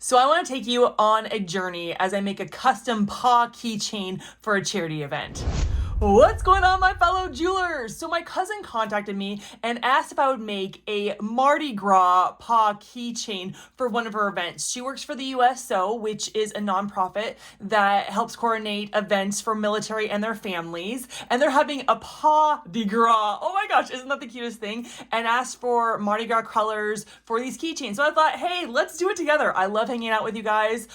So I want to take you on a journey as I make a custom paw keychain for a charity event. What's going on, my fellow jewelers? So my cousin contacted me and asked if I would make a Mardi Gras paw keychain for one of her events. She works for the USO, which is a nonprofit that helps coordinate events for military and their families. And they're having a Paw-Di Gras. Oh my gosh, isn't that the cutest thing? And asked for Mardi Gras colors for these keychains. So I thought, hey, let's do it together. I love hanging out with you guys.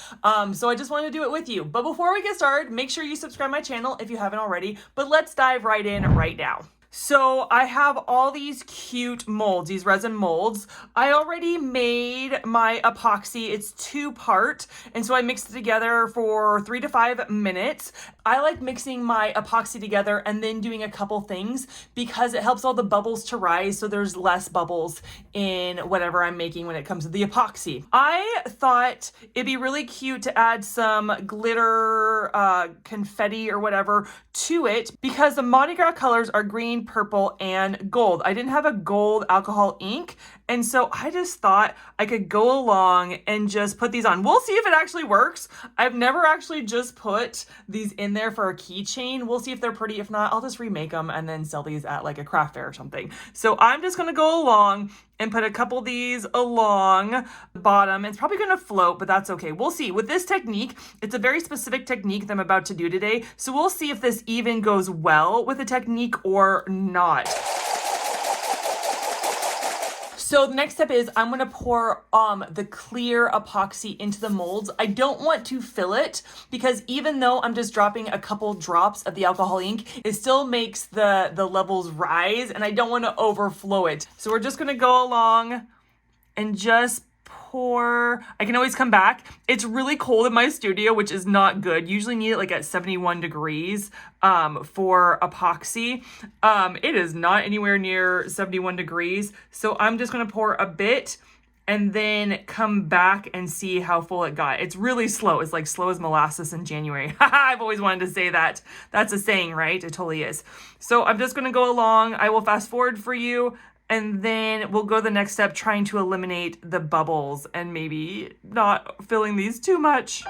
So I just wanted to do it with you. But before we get started, make sure you subscribe my channel if you haven't already. But let's dive right in right now. So I have all these cute molds, these resin molds. I already made my epoxy. It's 2-part. And so I mixed it together for 3 to 5 minutes. I like mixing my epoxy together and then doing a couple things because it helps all the bubbles to rise so there's less bubbles in whatever I'm making when it comes to the epoxy. I thought it'd be really cute to add some glitter, confetti or whatever to it because the Mardi Gras colors are green, purple, and gold. I didn't have a gold alcohol ink, and so I just thought I could go along and just put these on. We'll see if it actually works. I've never actually just put these in there for a keychain. We'll see if they're pretty. If not, I'll just remake them and then sell these at like a craft fair or something. So I'm just gonna go along and put a couple of these along the bottom. It's probably gonna float, but that's okay. We'll see. With this technique, it's a very specific technique that I'm about to do today. So we'll see if this even goes well with the technique or not. So the next step is I'm gonna pour the clear epoxy into the molds. I don't want to fill it because even though I'm just dropping a couple drops of the alcohol ink, it still makes the levels rise and I don't wanna overflow it. So we're just gonna go along and just pour. I can always come back. It's really cold in my studio, which is not good. Usually need it like at 71 degrees for epoxy. It is not anywhere near 71 degrees. So I'm just gonna pour a bit and then come back and see how full it got. It's really slow. It's like slow as molasses in January. I've always wanted to say that. That's a saying, right? It totally is. So I'm just gonna go along. I will fast forward for you. And then we'll go the next step, trying to eliminate the bubbles and maybe not filling these too much.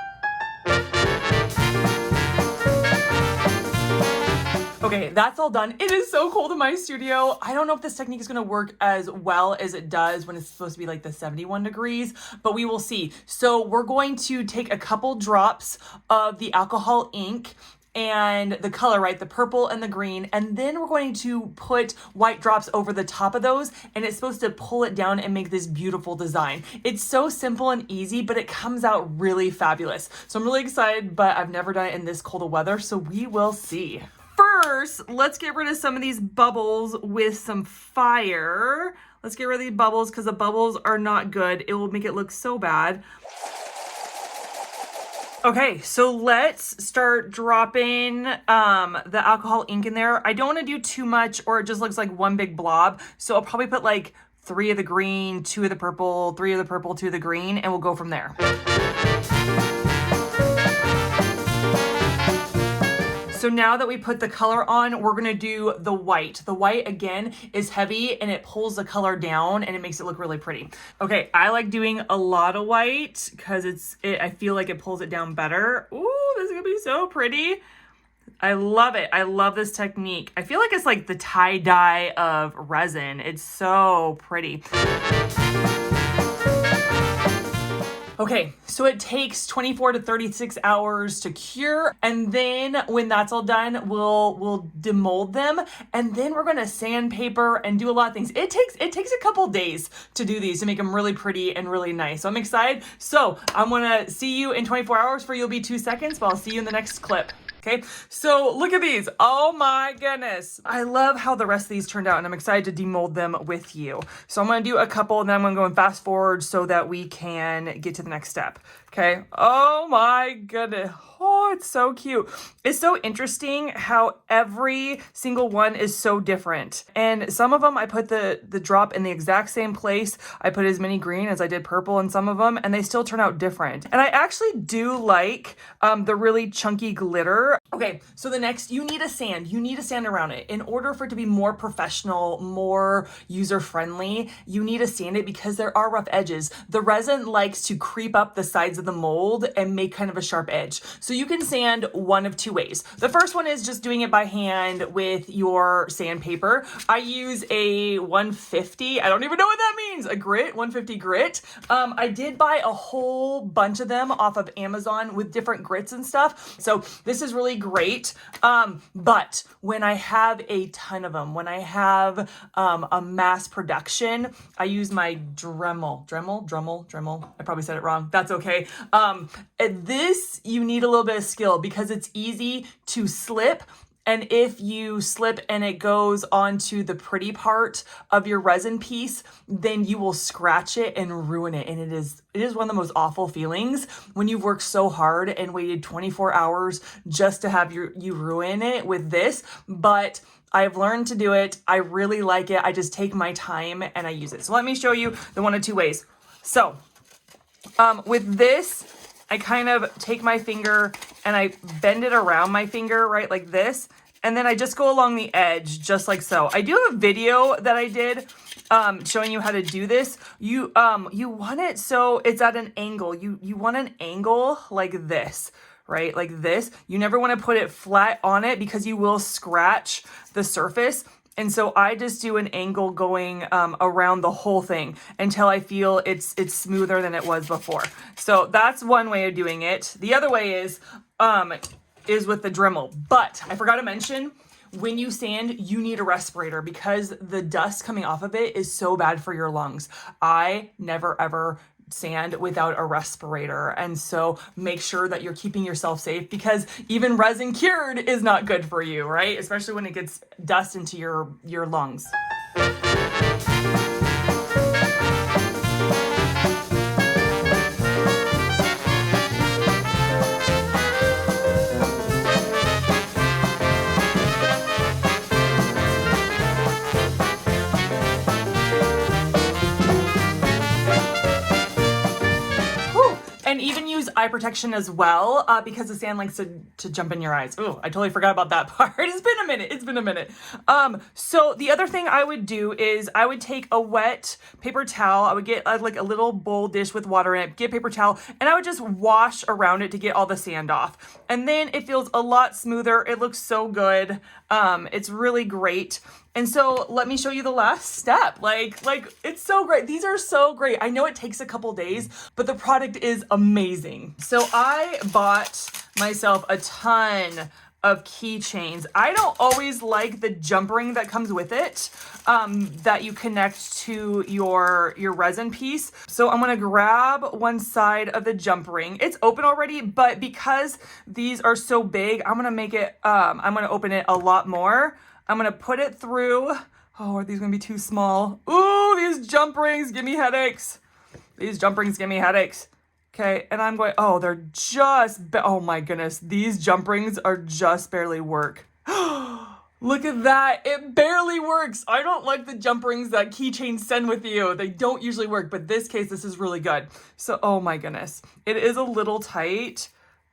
Okay, that's all done. It is so cold in my studio. I don't know if this technique is gonna work as well as it does when it's supposed to be like the 71 degrees, but we will see. So we're going to take a couple drops of the alcohol ink and the color, right? The purple and the green. And then we're going to put white drops over the top of those. And it's supposed to pull it down and make this beautiful design. It's so simple and easy, but it comes out really fabulous. So I'm really excited, but I've never done it in this cold of weather. So we will see. First, let's get rid of some of these bubbles with some fire. Let's get rid of these bubbles because the bubbles are not good. It will make it look so bad. Okay, so let's start dropping the alcohol ink in there. I don't want to do too much or it just looks like one big blob. So I'll probably put like 3 of the green, 2 of the purple, 3 of the purple, 2 of the green, and we'll go from there. So now that we put the color on, we're gonna do the white. The white, again, is heavy and it pulls the color down and it makes it look really pretty. Okay, I like doing a lot of white because I feel like it pulls it down better. Ooh, this is gonna be so pretty. I love it. I love this technique. I feel like it's like the tie-dye of resin. It's so pretty. Okay, so it takes 24 to 36 hours to cure. And then when that's all done, we'll demold them. And then we're gonna sandpaper and do a lot of things. It takes a couple days to do these to make them really pretty and really nice. So I'm excited. So I'm gonna see you in 24 hours for you'll be 2 seconds, but I'll see you in the next clip. Okay, so look at these. Oh my goodness. I love how the rest of these turned out and I'm excited to demold them with you. So I'm gonna do a couple and then I'm gonna go and fast forward so that we can get to the next step. Okay, oh my goodness. Oh, it's so cute. It's so interesting how every single one is so different. And some of them, I put the drop in the exact same place. I put as many green as I did purple in some of them, and they still turn out different. And I actually do like the really chunky glitter. Okay, so the next, you need a sand. You need a sand around it. In order for it to be more professional, more user-friendly, you need to sand it because there are rough edges. The resin likes to creep up the sides of the mold and make kind of a sharp edge. So you can sand one of two ways. The first one is just doing it by hand with your sandpaper. I use a 150, I don't even know what that means, a grit, 150 grit. I did buy a whole bunch of them off of Amazon with different grits and stuff. So this is really great. But when I have a ton of them, when I have a mass production, I use my Dremel. I probably said it wrong. That's okay. This, you need a little bit of skill because it's easy to slip. And if you slip and it goes onto the pretty part of your resin piece, then you will scratch it and ruin it. And it is one of the most awful feelings when you've worked so hard and waited 24 hours just to have you ruin it with this. But I've learned to do it. I really like it. I just take my time and I use it. So let me show you the one of two ways. So with this, I kind of take my finger and I bend it around my finger, right, like this. And then I just go along the edge, just like so. I do have a video that I did showing you how to do this. You want it so it's at an angle. You want an angle like this, right, like this. You never want to put it flat on it because you will scratch the surface. And so I just do an angle going around the whole thing until I feel it's smoother than it was before. So that's one way of doing it. The other way is with the Dremel. But I forgot to mention, when you sand, you need a respirator because the dust coming off of it is so bad for your lungs. I never ever sand without a respirator. And so make sure that you're keeping yourself safe because even resin cured is not good for you, right? Especially when it gets dust into your lungs. And even use eye protection as well because the sand likes to jump in your eyes. Oh, I totally forgot about that part. It's been a minute. So the other thing I would do is I would take a wet paper towel. I would get like a little bowl dish with water in it, get a paper towel, and I would just wash around it to get all the sand off. And then it feels a lot smoother. It looks so good. It's really great. And so let me show you the last step. Like it's so great. These are so great. I know it takes a couple days, but the product is amazing. So I bought myself a ton of keychains. I don't always like the jump ring that comes with it, that you connect to your resin piece. So I'm gonna grab one side of the jump ring. It's open already, but because these are so big, I'm gonna make it, I'm gonna open it a lot more. I'm gonna put it through. Oh, are these gonna be too small? Ooh, these jump rings give me headaches. These jump rings give me headaches. Okay, and I'm going, oh, they're just, oh my goodness. These jump rings are just barely work. Look at that, it barely works. I don't like the jump rings that keychains send with you. They don't usually work, but this case, this is really good. So, oh my goodness. It is a little tight.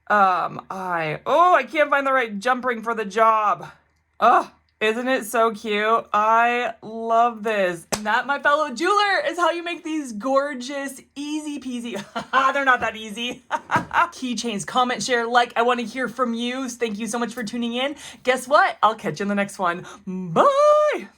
I can't find the right jump ring for the job. Oh. Isn't it so cute? I love this. And that, my fellow jeweler, is how you make these gorgeous, easy peasy, they're not that easy, keychains. Comment, share, like. I want to hear from you. Thank you so much for tuning in. Guess what? I'll catch you in the next one. Bye!